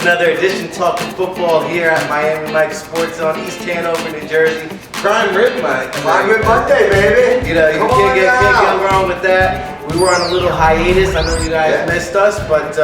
another edition talking football here at Miami Mike Sports on East Hanover, New Jersey. Prime Rib Mike. Prime Rib Monday, baby. You know, you can't get wrong with that. We were on a little hiatus. I know you guys missed us, but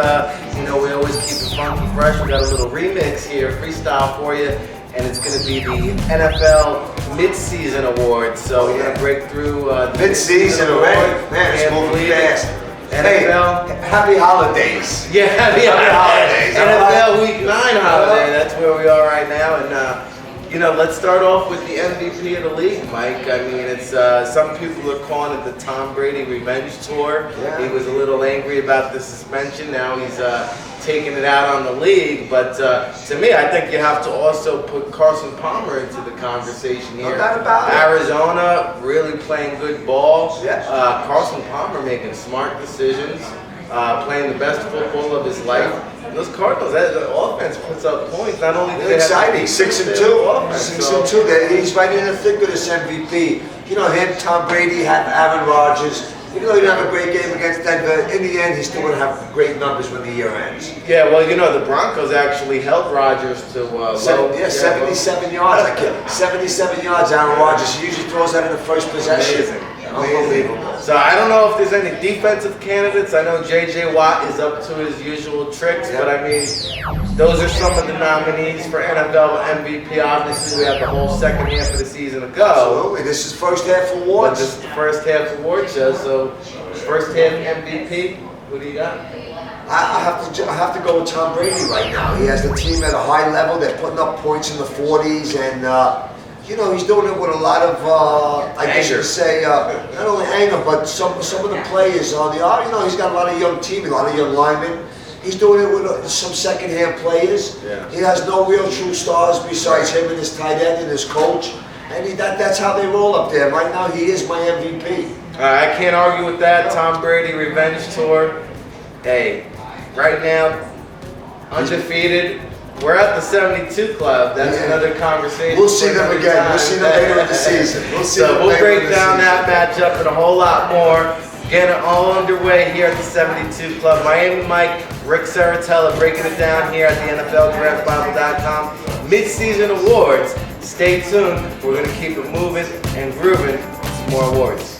you know, we always keep it funky fresh. We got a little remix here, freestyle for you, and it's going to be the NFL Midseason Awards. So we're going to break through Midseason already. Man, it's moving fast. NFL. Hey, happy holidays. Yeah, happy holidays. NFL Week 9 holiday. That's where we are right now. And, you know, let's start off with the MVP of the league, Mike. I mean, it's some people are calling it the Tom Brady revenge tour. Yeah. He was a little angry about the suspension. Now he's taking it out on the league. But to me, I think you have to also put Carson Palmer into the conversation here. No doubt about it. Arizona really playing good ball. Yes. Carson Palmer making smart decisions, playing the best football of his life. And those Cardinals, the offense puts up points. Not only do they exciting, 6-2. offense, 6-2. He's right in the thick of this MVP. You know him, Tom Brady, had Aaron Rodgers. Even though he didn't have a great game against Denver, in the end, he's still going to have great numbers when the year ends. Yeah, well, you know, the Broncos actually held Rodgers to 77 yards. 77 yards, Aaron Rodgers. He usually throws that in the first possession. Amazing. Unbelievable. So I don't know if there's any defensive candidates. I know J.J. Watt is up to his usual tricks, but I mean, those are some of the nominees for NFL MVP. Obviously, we have the whole second half of the season to go. Absolutely. This is first half awards. But this is the first half award show, so first half MVP, who do you got? I have to go with Tom Brady right now. He has the team at a high level. They're putting up points in the 40s, and you know, he's doing it with a lot of, I guess you could say, not only anger, but some of the players on the, you know, he's got a lot of young team, a lot of young linemen. He's doing it with some second-hand players. Yeah. He has no real true stars besides him and his tight end and his coach. And that's how they roll up there. Right now, he is my MVP. I can't argue with that. Tom Brady revenge tour. Hey, right now, undefeated. We're at the 72 club. That's another conversation. We'll see them again. We'll see them later in the season. We'll break down that matchup and a whole lot more. Getting it all underway here at the 72 club. Miami Mike, Rick Saratella breaking it down here at the NFLDraftBible.com. Midseason awards. Stay tuned. We're going to keep it moving and grooving. Some more awards.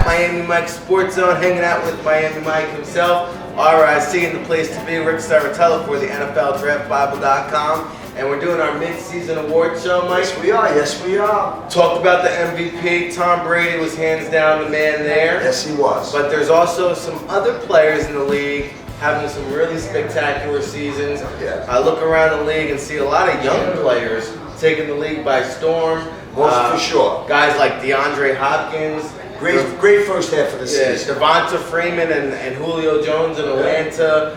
Miami Mike Sports Zone, hanging out with Miami Mike himself. RIC in the place to be, Rick Saratella for the NFLDraftBible.com. And we're doing our mid-season award show, Mike. Yes, we are. Yes, we are. Talked about the MVP. Tom Brady was hands down the man there. Yes, he was. But there's also some other players in the league having some really spectacular seasons. Yeah. I look around the league and see a lot of young players taking the league by storm. Most for sure. Guys like DeAndre Hopkins. Great first half of the season. Devonta Freeman and Julio Jones in Atlanta.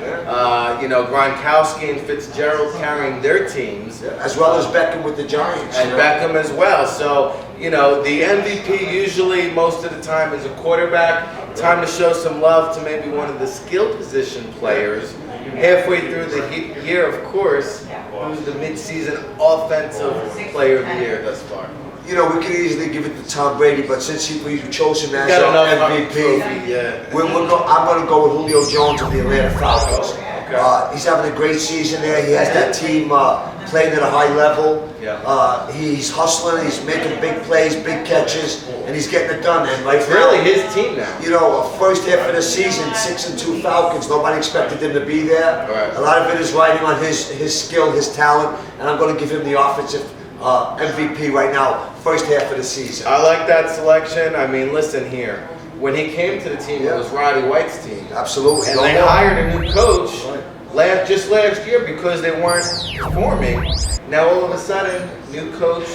You know, Gronkowski and Fitzgerald carrying their teams. As well as Beckham with the Giants. And Beckham as well. So, you know, the MVP usually most of the time is a quarterback. Time to show some love to maybe one of the skill position players. Halfway through the year, of course, who's the midseason offensive player of the year thus far? You know, we could easily give it to Tom Brady, but since we chose him as our MVP, I'm going to go with Julio Jones of the Atlanta Falcons. Okay. He's having a great season there. He has that team playing at a high level. Yeah. He's hustling. He's making big plays, big catches, and he's getting it done. And right it's now, really his team now. You know, first half of the season, 6-2 Falcons. Nobody expected him to be there. Right. A lot of it is riding on his skill, his talent, and I'm going to give him the offensive MVP right now, first half of the season. I like that selection. I mean, listen here. When he came to the team, it was Roddy White's team. Absolutely. And they hired a new coach just last year because they weren't performing. Now all of a sudden, new coach,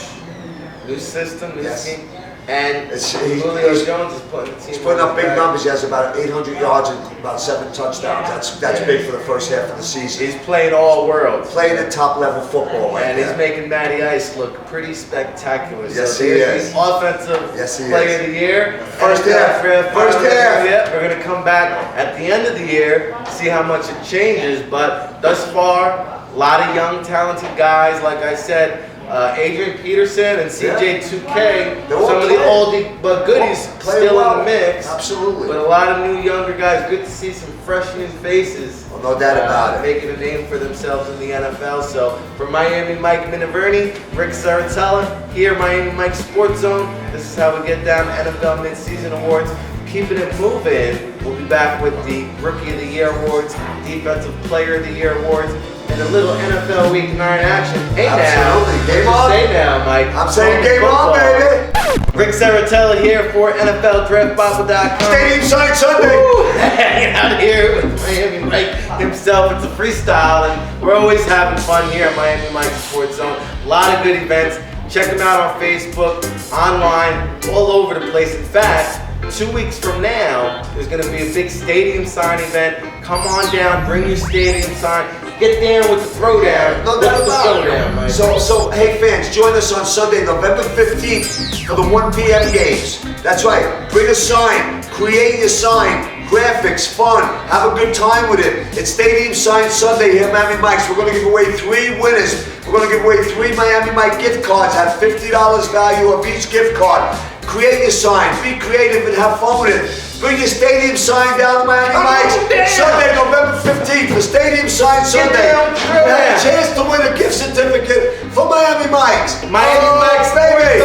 new system, new team. And Julio Jones is putting the team. He's putting up big numbers. He has about 800 yards and about 7 touchdowns. That's big for the first half of the season. He's playing all world. Playing at top level football right And there. he's making Matty Ice look pretty spectacular. Yes, so he there's is. the offensive player of the year. First half. First half. Yeah, we're going to come back at the end of the year, see how much it changes. But thus far, a lot of young, talented guys. Like I said, Adrian Peterson and CJ2K, some of the oldie but goodies still in the mix. Absolutely. But a lot of new younger guys. Good to see some fresh new faces. Well, no doubt about it. Making a name for themselves in the NFL. So for Miami Mike Minervini, Rick Saratella, here Miami Mike Sports Zone. This is how we get down NFL Midseason Awards. Keeping it moving. We'll be back with the Rookie of the Year Awards, Defensive Player of the Year Awards, and a little NFL Week 9 action. Hey Absolutely. now. Game on. Say now, Mike. I'm saying game on, baby. Rick Saratella here for NFLDraftBible.com. Stadium Sign Sunday. Hanging out here with Miami Mike himself. It's a freestyle, and we're always having fun here at Miami Mike Sports Zone. A lot of good events. Check them out on Facebook, online, all over the place. In fact, 2 weeks from now, there's going to be a big stadium sign event. Come on down, bring your stadium sign. Get there with the throwdown. No with doubt the about showdown, it. Mike. So, hey fans, join us on Sunday, November 15th for the 1 p.m. games. That's right. Bring a sign. Create your sign. Graphics, fun. Have a good time with it. It's Stadium Sign Sunday here at Miami Mike's. We're going to give away 3 winners. We're going to give away 3 Miami Mike gift cards at $50 value of each gift card. Create your sign, be creative, and have fun with it. Bring your stadium sign down to Miami Mike's Sunday, November 15th for Stadium Sign Sunday. You have a chance to win a gift certificate for Miami Mike's. Miami Mike's, baby.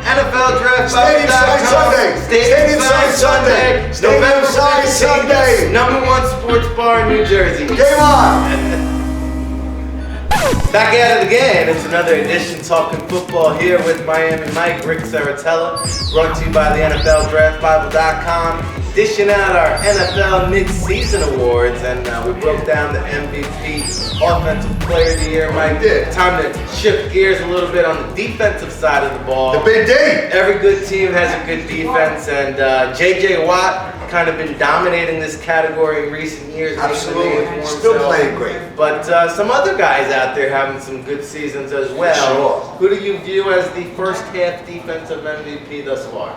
NFL Draft Stadium Sign Sunday. Stadium Sign Sunday. November Sign 15th, Sunday. #1 sports bar in New Jersey. Game on. Back at it again. It's another edition talking football here with Miami Mike, Rick Saratella, brought to you by the NFLDraftBible.com. Dishing out our NFL Midseason Awards, and we broke down the MVP, Offensive Player of the Year. Mike, time to shift gears a little bit on the defensive side of the ball. The big day. Every good team has a good defense, and J.J. Watt kind of been dominating this category in recent years. Absolutely. Still playing great. But some other guys out there having some good seasons as well. Sure. Who do you view as the first half defensive MVP thus far?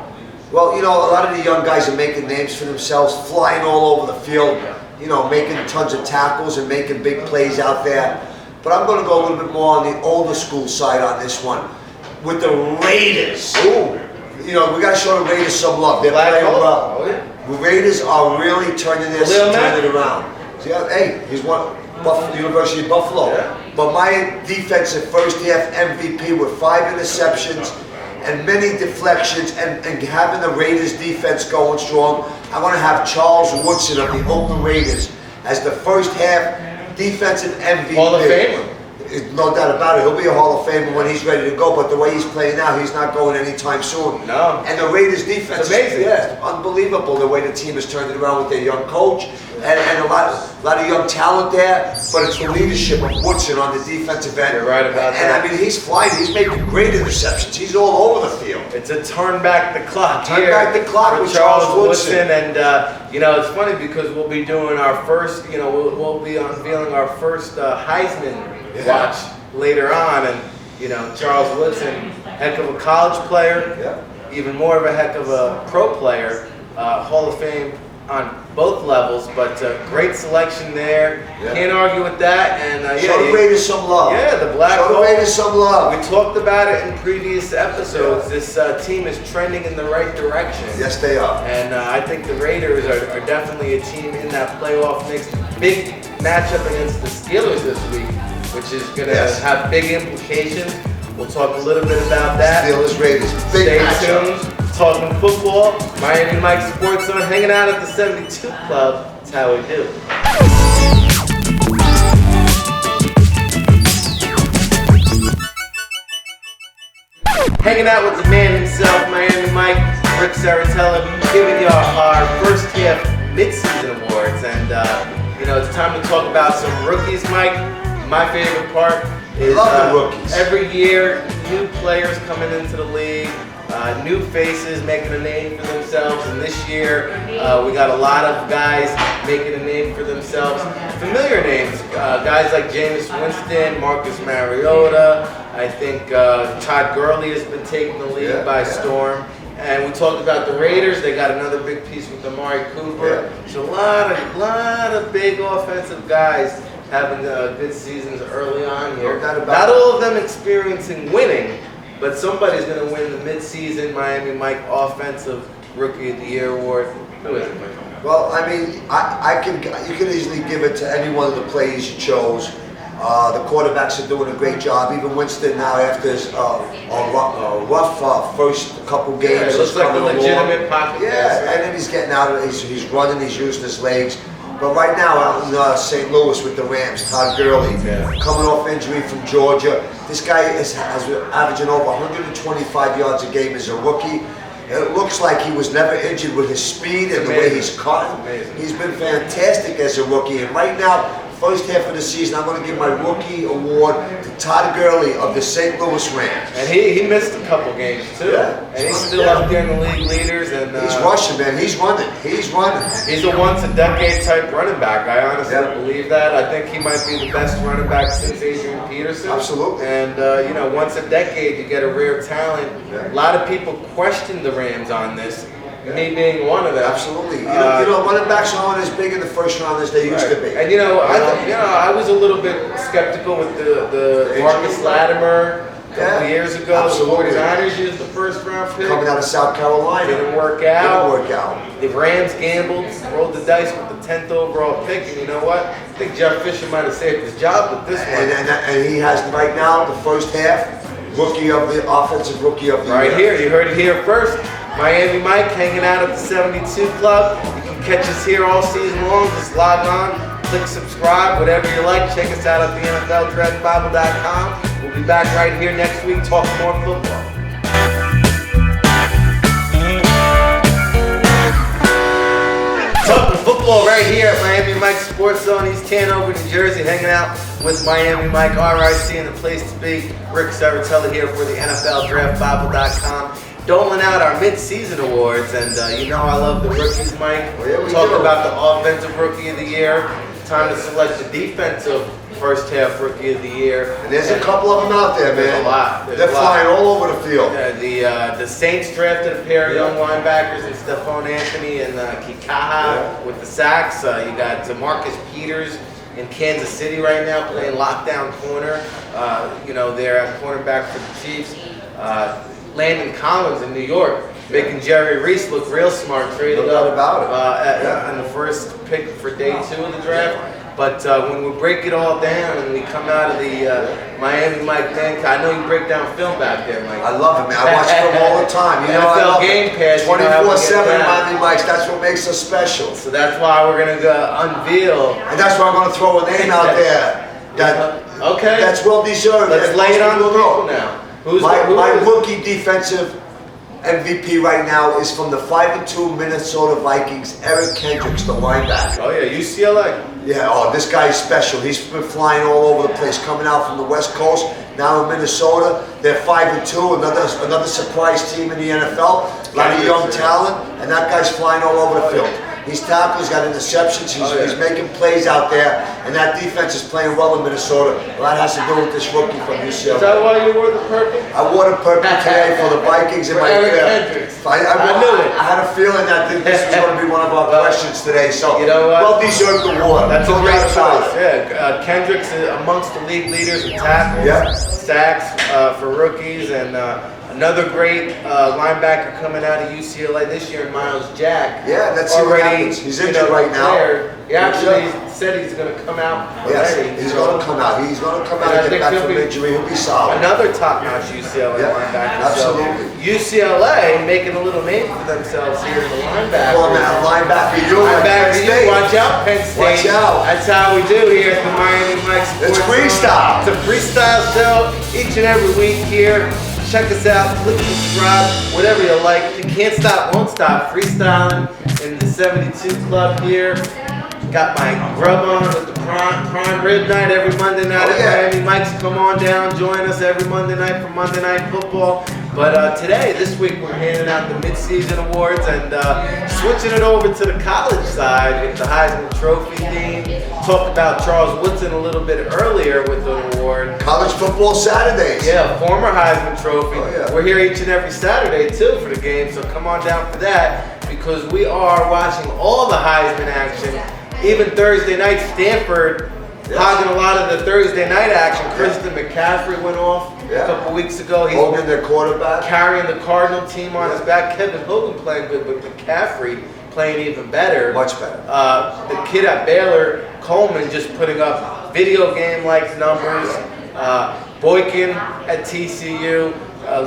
Well, you know, a lot of the young guys are making names for themselves, flying all over the field, you know, making tons of tackles and making big plays out there. But I'm going to go a little bit more on the older school side on this one. With the Raiders. Ooh. You know, we got to show the Raiders some love. They're playing well. Oh, yeah. The Raiders are really turning it around. See, hey, he's one. University of Buffalo. Yeah. But my defensive first half MVP with 5 interceptions and many deflections and having the Raiders defense going strong, I'm going to have Charles Woodson of the Oakland Raiders as the first half defensive MVP. Hall of Famer. No doubt about it. He'll be a Hall of Famer when he's ready to go, but the way he's playing now, he's not going anytime soon. No. And the Raiders defense It's amazing. is unbelievable the way the team has turned it around with their young coach and a lot of young talent there, but it's the leadership of Woodson on the defensive end. You're right about and that. I mean, he's flying. He's making great interceptions. He's all over the field. It's a turn back the clock Turn here back the clock for with Charles Charles Woodson. And you know, it's funny because we'll be doing our first, you know, we'll be unveiling our first Heisman watch later on, and you know, Charles Woodson, heck of a college player, even more of a heck of a pro player, Hall of Fame on both levels, but great selection there. Can't argue with that. And Show the Raiders some love. Yeah, the Black Show the Hole. Raiders some love. We talked about it in previous episodes. This team is trending in the right direction. Yes, they are. And I think the Raiders are definitely a team in that playoff mix. Big matchup against the Steelers this week, which is going to have big implications. We'll talk a little bit about that. Steelers Raiders. Big Stay matchup. tuned. Talking football. Miami Mike Sports Zone, hanging out at the 72 Club. That's how we do. Hanging out with the man himself, Miami Mike, Rick Saratella, giving y'all our first half midseason awards. And you know, it's time to talk about some rookies, Mike. My favorite part is love the rookies. Every year, new players coming into the league. new faces making a name for themselves, and this year we got a lot of guys making a name for themselves. Familiar names, guys like Jameis Winston, Marcus Mariota. I think Todd Gurley has been taking the league by storm. And we talked about the Raiders. They got another big piece with Amari Cooper. So a lot of big offensive guys having good seasons early on here. Not all of them experiencing winning, but somebody's going to win the Midseason Miami Mike Offensive Rookie of the Year award. Who is it, Mike? Well, I mean, you can easily give it to any one of the players you chose. The quarterbacks are doing a great job. Even Winston now, after his rough first couple games, it looks like a legitimate pocket passer. And then he's getting out of it. He's running. He's using his legs. But right now, out in St. Louis with the Rams, Todd Gurley, coming off injury from Georgia. This guy has averaging over 125 yards a game as a rookie. It looks like he was never injured with his speed and the way he's cutting. He's been fantastic as a rookie. And right now, first half of the season, I'm going to give my rookie award to Todd Gurley of the St. Louis Rams. And he missed a couple games too. And he's still up there in the league leaders. And he's rushing, man. He's running. He's running. He's a once-a-decade type running back. I honestly believe that. I think he might be the best running back since Adrian Peterson. Absolutely. And you know, once a decade, you get a rare talent. A lot of people question the Rams on this. Me being one of them. Absolutely. You know, running backs aren't as big in the first round as they used to be. And I was a little bit skeptical with the Marcus Latimer a couple years ago. Absolutely. The 49ers used the first round pick. Coming out of South Carolina. Didn't work out. Didn't work out. The Rams gambled, rolled the dice with the 10th overall pick, and you know what? I think Jeff Fisher might have saved his job with this one. And he has right now the first half rookie of the offensive rookie of the year. Right here, you heard it here first. Miami Mike hanging out at the 72 Club. You can catch us here all season long. Just log on, click subscribe, whatever you like. Check us out at the NFLDraftBible.com. We'll be back right here next week talking more football. Talking football right here at Miami Mike Sports Zone, East Hanover, New Jersey, hanging out with Miami Mike, RIC, and the place to be. Rick Saratella here for the NFLDraftBible.com. Doling out our mid-season awards, and you know I love the rookies, Mike. Talk about the offensive rookie of the year. Time to select the defensive first half rookie of the year. And there's a couple of them out there, man. There's a lot. They're flying all over the field. The Saints drafted a pair of young linebackers in Stephon Anthony and Kikaha with the sacks. You got DeMarcus Peters in Kansas City right now playing lockdown corner. You know, they're at cornerback for the Chiefs. Landon Collins in New York, making Jerry Reese look real smart, traded up in the first pick for day 2 of the draft. But when we break it all down and we come out of the Miami Mike thing, I know you break down film back there, Mike. I love it, man. I watch film all the time. You know, I love Game Pass, 24/7 Miami Mike's. That's what makes us special. So that's why we're gonna go unveil. And that's why I'm gonna throw a name out there. That's well deserved. Let's lay it on the people now. My rookie defensive MVP right now is from the 5-2 Minnesota Vikings, Eric Kendricks, the linebacker. Oh yeah, UCLA. Yeah, this guy is special. He's been flying all over the place, coming out from the West Coast, now in Minnesota. They're 5-2, another surprise team in the NFL. A lot of young talent, and that guy's flying all over the field. He's tackled, he's got interceptions, he's making plays out there, and that defense is playing well in Minnesota. A lot has to do with this rookie from UCLA. Is that why you wore the purple? I wore the purple today for the Vikings. For Eric Kendricks. I knew it. I had a feeling that this was going to be one of our questions today, so you know what? Well-deserved award. That's a great choice. Yeah, Kendricks is amongst the league leaders in tackles, sacks for rookies, and another great linebacker coming out of UCLA this year, Miles Jack. Yeah, that's already. He's injured right now. He actually said he's going to come out. Yes, he's going to come out. He's going to come out and get back from injury. He'll be solid. Another top-notch UCLA linebacker. Absolutely. So, UCLA making a little name for themselves here in the linebacker. Well, man, linebacker you. Watch out, Penn State. Watch out. That's how we do here at the Miami Mike Sports. It's freestyle. It's a freestyle show each and every week here. Check us out, click subscribe, whatever you like. If you can't stop, won't stop. Freestyling in the 72 Club here. Got my grub on with the prime rib night every Monday night at Miami Mike's. Come on down, join us every Monday night for Monday Night Football. But this week, we're handing out the Midseason Awards and switching it over to the college side with the Heisman Trophy theme. Talked about Charles Woodson a little bit earlier with the award. College football Saturdays. Yeah, former Heisman Trophy. Oh, yeah. We're here each and every Saturday, too, for the game, so come on down for that because we are watching all the Heisman action. Even Thursday night, Stanford hogging a lot of the Thursday night action. Kristen McCaffrey went off a couple weeks ago. He's Hogan, their quarterback. Carrying the Cardinal team on his back. Kevin Hogan playing good, but McCaffrey playing even better. Much better. The kid at Baylor, Coleman, just putting up video game-like numbers. Boykin at TCU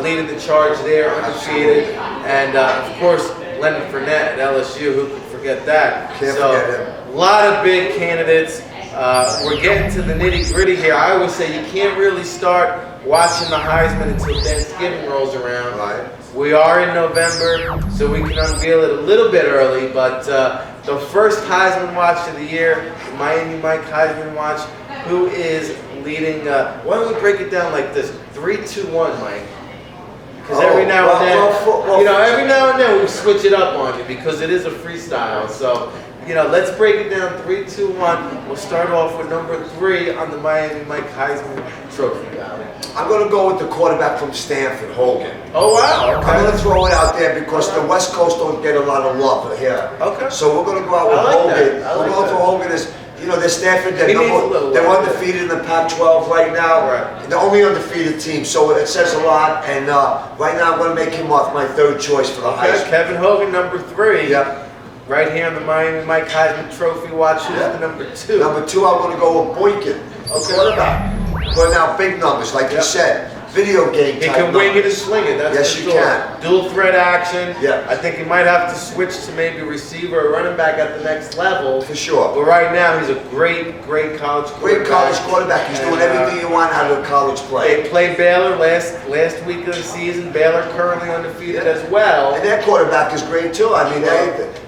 leading the charge there, undefeated. And, of course, Leonard Fournette at LSU. Who could forget that? Can't forget him. A lot of big candidates. We're getting to the nitty-gritty here. I always say you can't really start watching the Heisman until Thanksgiving rolls around. Right. We are in November, so we can unveil it a little bit early, but the first Heisman watch of the year, the Miami Mike Heisman watch, who is leading, why don't we break it down like this? 3, 2, 1, Mike. Because every now and then, every now and then we switch it up on you because it is a freestyle. So, let's break it down 3, 2, 1. We'll start off with number 3 on the Miami Mike Heisman Trophy ballot. I'm going to go with the quarterback from Stanford, Hogan. Oh, wow. Okay. I'm going to throw it out there because the West Coast don't get a lot of love here. Okay. So we're going to go out with Hogan. We're going to Hogan as, they're Stanford, they're undefeated in the Pac-12 right now. Right. The only undefeated team, so it says a lot. And right now I'm going to make him my third choice for the Heisman. Kevin Hogan, number 3. Yep. Right here on the Miami Mike Heisman Trophy watch. Who's the number 2? Number 2, I'm going to go with Boykin. Okay. Quarterback. Putting out big numbers, like you said. Video game He type can wing it and numbers. sling it, that's Yes, for you sure. can. Dual threat action. Yeah. I think he might have to switch to maybe receiver or running back at the next level. For sure. But right now, he's a great college quarterback. Great college quarterback. He's doing everything you want out of college play. They played Baylor last week of the season. Baylor currently undefeated as well. And their quarterback is great too. I mean,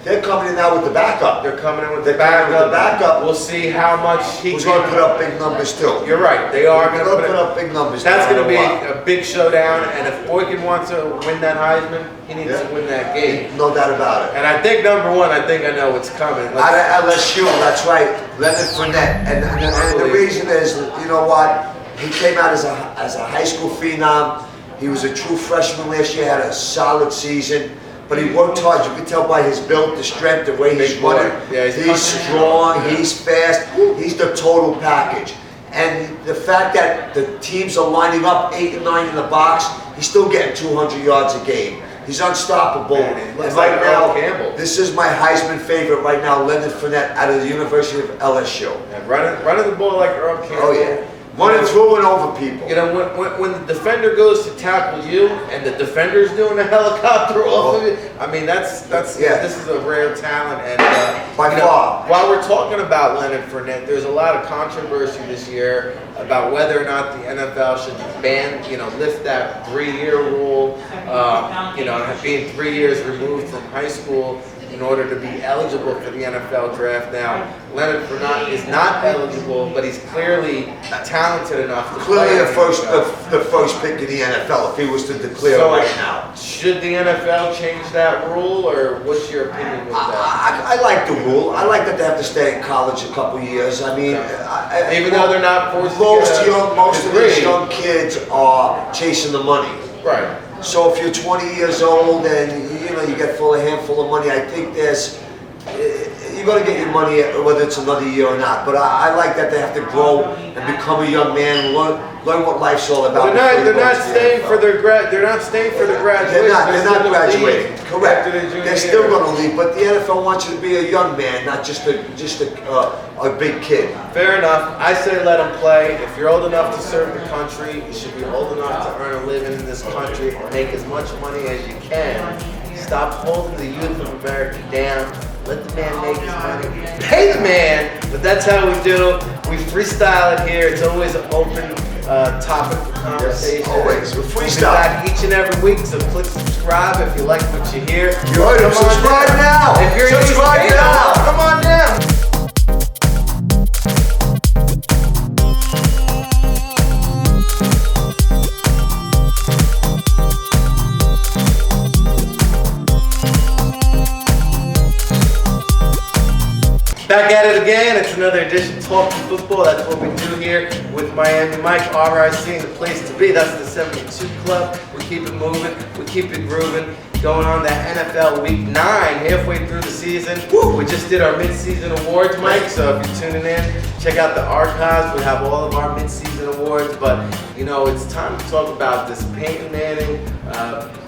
they're coming in now with the backup. They're coming in with They're the backup. coming with the backup. We'll see how much Who's going to put up big numbers too. You're right. They are going to put up big numbers. That's going to be a big showdown. And if Boykin wants to win that Heisman, he needs to win that game. No doubt about it. And I think number 1, I know what's coming. Out of LSU, that's right. Leonard Fournette. And the reason is, you know what? He came out as a high school phenom. He was a true freshman last year, had a solid season. But he worked hard. You can tell by his build, the strength, the way he's running. Yeah, he's strong, he's fast, he's the total package. And the fact that the teams are lining up 8 and 9 in the box, he's still getting 200 yards a game. He's unstoppable. And right now, this is my Heisman favorite right now, Leonard Fournette out of the University of LSU. And running the ball like Earl Campbell. Oh yeah. Running through and over people. When the defender goes to tackle you and the defender's doing a helicopter off of it, I mean this is a rare talent. And by far. While we're talking about Leonard Fournette, there's a lot of controversy this year about whether or not the NFL should ban, lift that 3-year rule, being 3 years removed from high school in order to be eligible for the NFL draft. Now, Leonard Fournette is not eligible, but he's clearly talented enough to play. The first pick in the NFL if he was to declare right now. Should the NFL change that rule, or what's your opinion with that? I like the rule. I like that they have to stay in college a couple years. I mean, even though they're not forced most of these young kids are chasing the money. Right. So if you're 20 years old and you get a handful of money, I think you're going to get your money whether it's another year or not. But I like that they have to grow and become a young man, learn what life's all about. They're not staying for their graduation. They're not graduating. Correct. They're still year. going to leave, but the NFL wants you to be a young man, not just a big kid. Fair enough. I say let them play. If you're old enough to serve the country, you should be old enough to earn a living in this country and make as much money as you can. Stop holding the youth of America down. Let the man make his money. Pay the man! But that's how we do. We freestyle it here. It's always an open topic for conversation. Yes, always. We freestyle. We'll be back each and every week, so click subscribe if you like what you hear. You heard him. Subscribe now. If you're subscribe now. Come on down. Back at it again. It's another edition of Talking Football. That's what we do here with Miami Mike, RIC, the place to be. That's the 72 Club. We keep it moving. We keep it grooving. Going on that NFL Week 9, halfway through the season. Woo! We just did our Midseason Awards, Mike. So if you're tuning in, check out the archives. We have all of our Midseason Awards. But, you know, it's time to talk about this Peyton Manning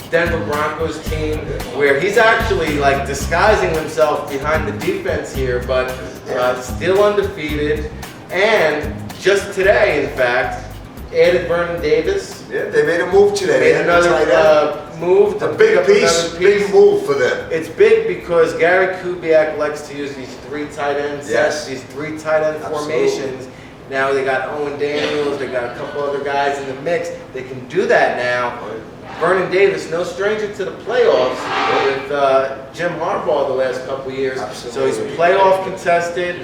Denver Broncos team, where he's actually like disguising himself behind the defense here, but still undefeated. And just today, in fact, added Vernon Davis. Yeah, they made a move today. Made another move. A big piece, big move for them. It's big because Gary Kubiak likes to use these 3 tight end sets, these 3 tight end formations. Now they got Owen Daniels, they got a couple other guys in the mix. They can do that now. Vernon Davis, no stranger to the playoffs with Jim Harbaugh the last couple years. Absolutely. So he's playoff contested.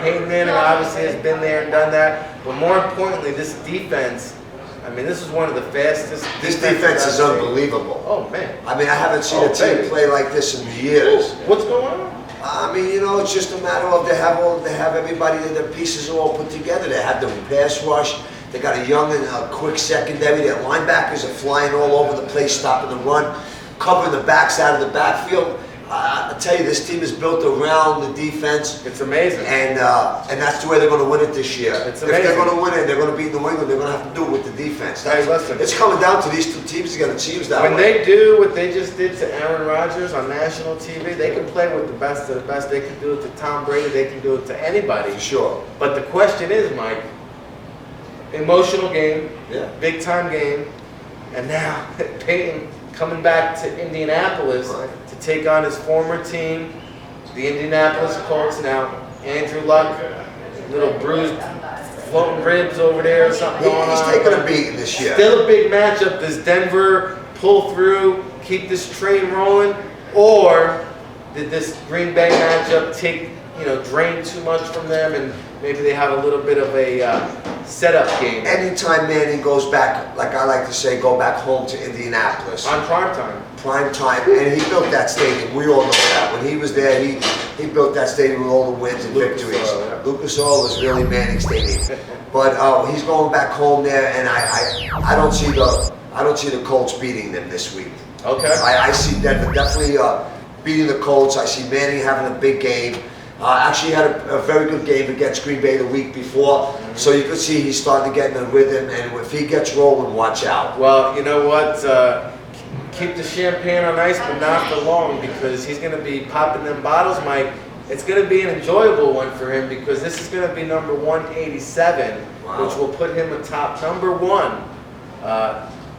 Peyton Manning obviously has been there and done that. But more importantly, this defense, I mean, this is one of the fastest. This defense is unbelievable. Oh, man. I mean, I haven't seen a team play like this in years. What's going on? I mean, you know, it's just a matter of they have everybody, their pieces are all put together. They have the pass rush. They got a young and quick secondary. Their linebackers are flying all over the place, stopping the run, covering the backs out of the backfield. I tell you, this team is built around the defense. It's amazing. And that's the way they're going to win it this year. It's if amazing. they're going to win it, they're going to beat New England, they're going to have to do it with the defense. Hey, listen. It's coming down to these 2 teams to get the teams that way. When they do what they just did to Aaron Rodgers on national TV, they can play with the best of the best. They can do it to Tom Brady. They can do it to anybody. For sure. But the question is, Mike, emotional game, big time game, and now Peyton coming back to Indianapolis to take on his former team, the Indianapolis Colts. Now Andrew Luck, little bruised, floating ribs over there or something going on. He's taking a beating this year. Still a big matchup. Does Denver pull through, keep this train rolling, or did this Green Bay matchup drain too much from them, and maybe they have a little bit of a setup game? Anytime Manning goes back, like I like to say, go back home to Indianapolis. On prime time. Prime time, and he built that stadium. We all know that. When he was there, he built that stadium with all the wins and victories. Lucas Oil was really Manning's stadium. But he's going back home there, and I don't see the Colts beating them this week. Okay. I see Denver definitely beating the Colts. I see Manning having a big game. Actually had a very good game against Green Bay the week before, so you could see he's starting to get in a rhythm, and if he gets rolling, watch out. Well, you know what? Keep the champagne on ice, but not for long, because he's going to be popping them bottles, Mike. It's going to be an enjoyable one for him, because this is going to be number 187, which will put him atop number 1.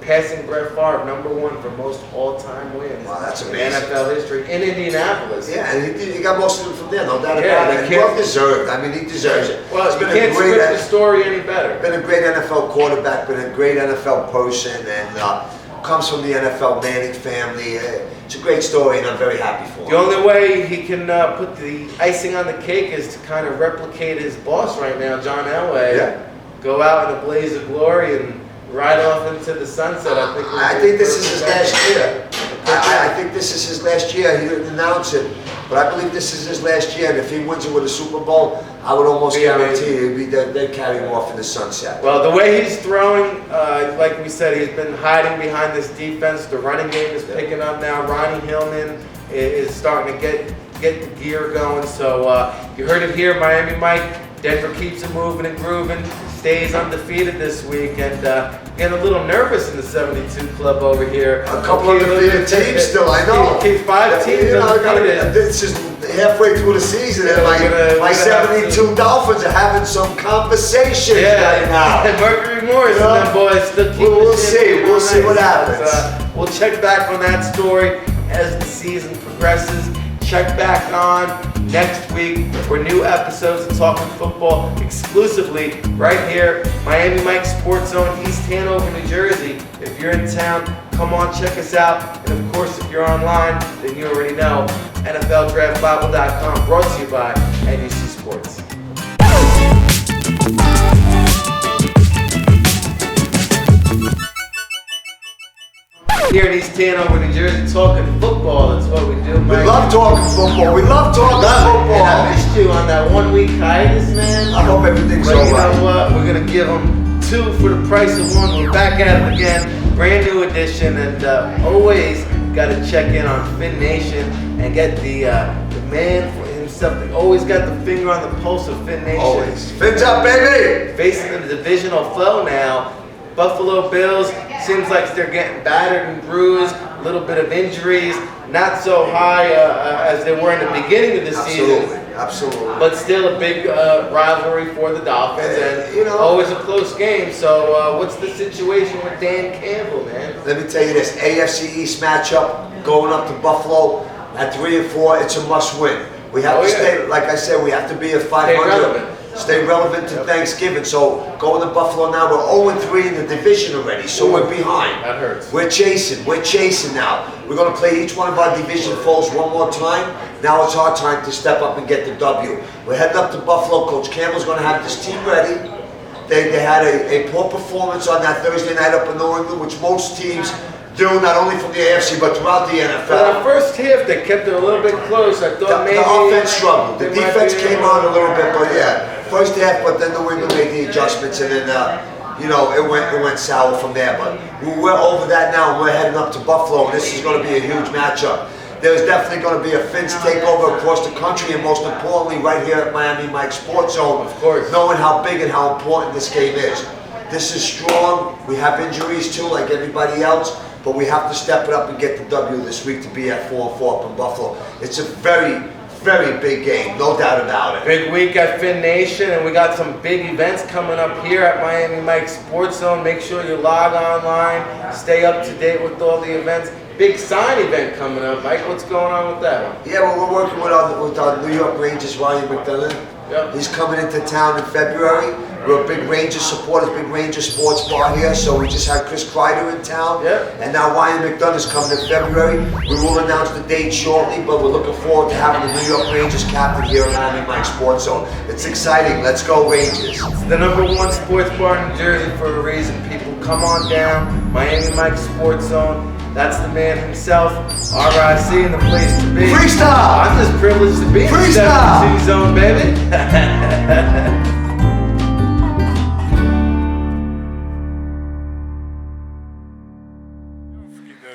Passing Brett Favre, number 1 for most all-time wins. Wow, that's in amazing. NFL history in Indianapolis. Yeah, and he got most of them from there, no doubt about it. Well deserved. I mean, he deserves it. Well, you can't script the story any better. Been a great NFL quarterback, been a great NFL person, and comes from the NFL Manning family. It's a great story, and I'm very happy for him. The only way he can put the icing on the cake is to kind of replicate his boss right now, John Elway. Yeah. Go out in a blaze of glory and ride off into the sunset. I think this is his last year. I think this is his last year. He didn't announce it, but I believe this is his last year. And if he wins it with a Super Bowl, I would almost guarantee they'd carry him off in the sunset. Well, the way he's throwing, like we said, he's been hiding behind this defense. The running game is picking up now. Ronnie Hillman is starting to get the gear going. So you heard it here, Miami Mike. Denver keeps it moving and grooving, stays undefeated this week, and getting a little nervous in the 72 Club over here. A couple of undefeated teams still, I know. Keep 5 teams undefeated. This is halfway through the season, and my 72 Dolphins are having some conversations right now. Mercury Morris and them boys still keep We'll see what happens. We'll check back on that story as the season progresses. Check back on next week for new episodes of Talking Football exclusively right here, Miami Mike Sports Zone, East Hanover, New Jersey. If you're in town, come on, check us out. And of course, if you're online, then you already know, NFLDraftBible.com, brought to you by NUC Sports. Here in East Hanover, New Jersey, talking football. That's what we do, Mike. We love talking football. We love talking football. And I missed you on that 1 week hiatus, man. I hope everything's But you alright. know what? We're gonna give them 2 for the price of 1. We're back at it again, brand new edition, and always got to check in on Finn Nation and get the man for himself. They always got the finger on the pulse of Finn Nation. Always. Fins up, baby! Facing the divisional foe now, Buffalo Bills. Seems like they're getting battered and bruised. A little bit of injuries, not so high as they were in the beginning of the season. Absolutely. But still a big rivalry for the Dolphins, and you know, always a close game. So what's the situation with Dan Campbell, man? Let me tell you this, AFC East matchup, going up to Buffalo at 3 and 4, it's a must win. We have to stay, like I said, we have to be at 500. Stay relevant to Thanksgiving. So going to Buffalo now, we're 0-3 in the division already, so we're behind. That hurts. We're chasing now. We're going to play each one of our division foes one more time. Now it's our time to step up and get the W. We're heading up to Buffalo. Coach Campbell's going to have this team ready. They had a poor performance on that Thursday night up in New England, which most teams do, not only from the AFC, but throughout the NFL. For the first half, they kept it a little bit close. I thought maybe the offense struggled. The defense came on a little bit, but yeah, first half. But then New England made the adjustments, and then you know, it went sour from there. But we're over that now, and we're heading up to Buffalo, and this is going to be a huge matchup. There's definitely going to be a Fins takeover across the country, and most importantly, right here at Miami Mike Sports Zone. Of course, knowing how big and how important this game is. This is strong. We have injuries too, like everybody else. But we have to step it up and get the W this week to be at 4 and 4 up in Buffalo. It's a very, very big game, no doubt about it. Big week at Finn Nation, and we got some big events coming up here at Miami Mike Sports Zone. Make sure you log online, stay up to date with all the events. Big sign event coming up, Mike. What's going on with that one? Yeah, well, we're working with our New York Rangers, Ryan McDonough. Yep. He's coming into town in February. We're big Rangers supporters, big Ranger sports bar here, so we just had Chris Kreider in town. Yep. And now Ryan McDonough is coming in February. We will announce the date shortly, but we're looking forward to having the New York Rangers captain here at Miami Mike Sports Zone. It's exciting. Let's go Rangers. It's the #1 sports bar in New Jersey for a reason, people. Come on down, Miami Mike Sports Zone. That's the man himself, RIC, and the place to be. Freestyle! I'm just privileged to be in the Freestyle! 72 zone, baby.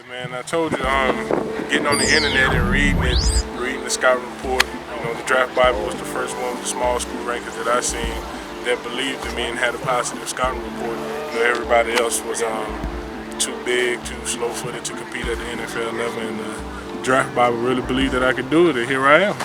Man, I told you, getting on the internet and reading the scouting report, you know, the draft Bible was the first one with the small school rankings that I seen that believed in me and had a positive scouting report. You know, everybody else was too big, too slow-footed to compete at the NFL level, and the draft Bible really believed that I could do it, and here I am.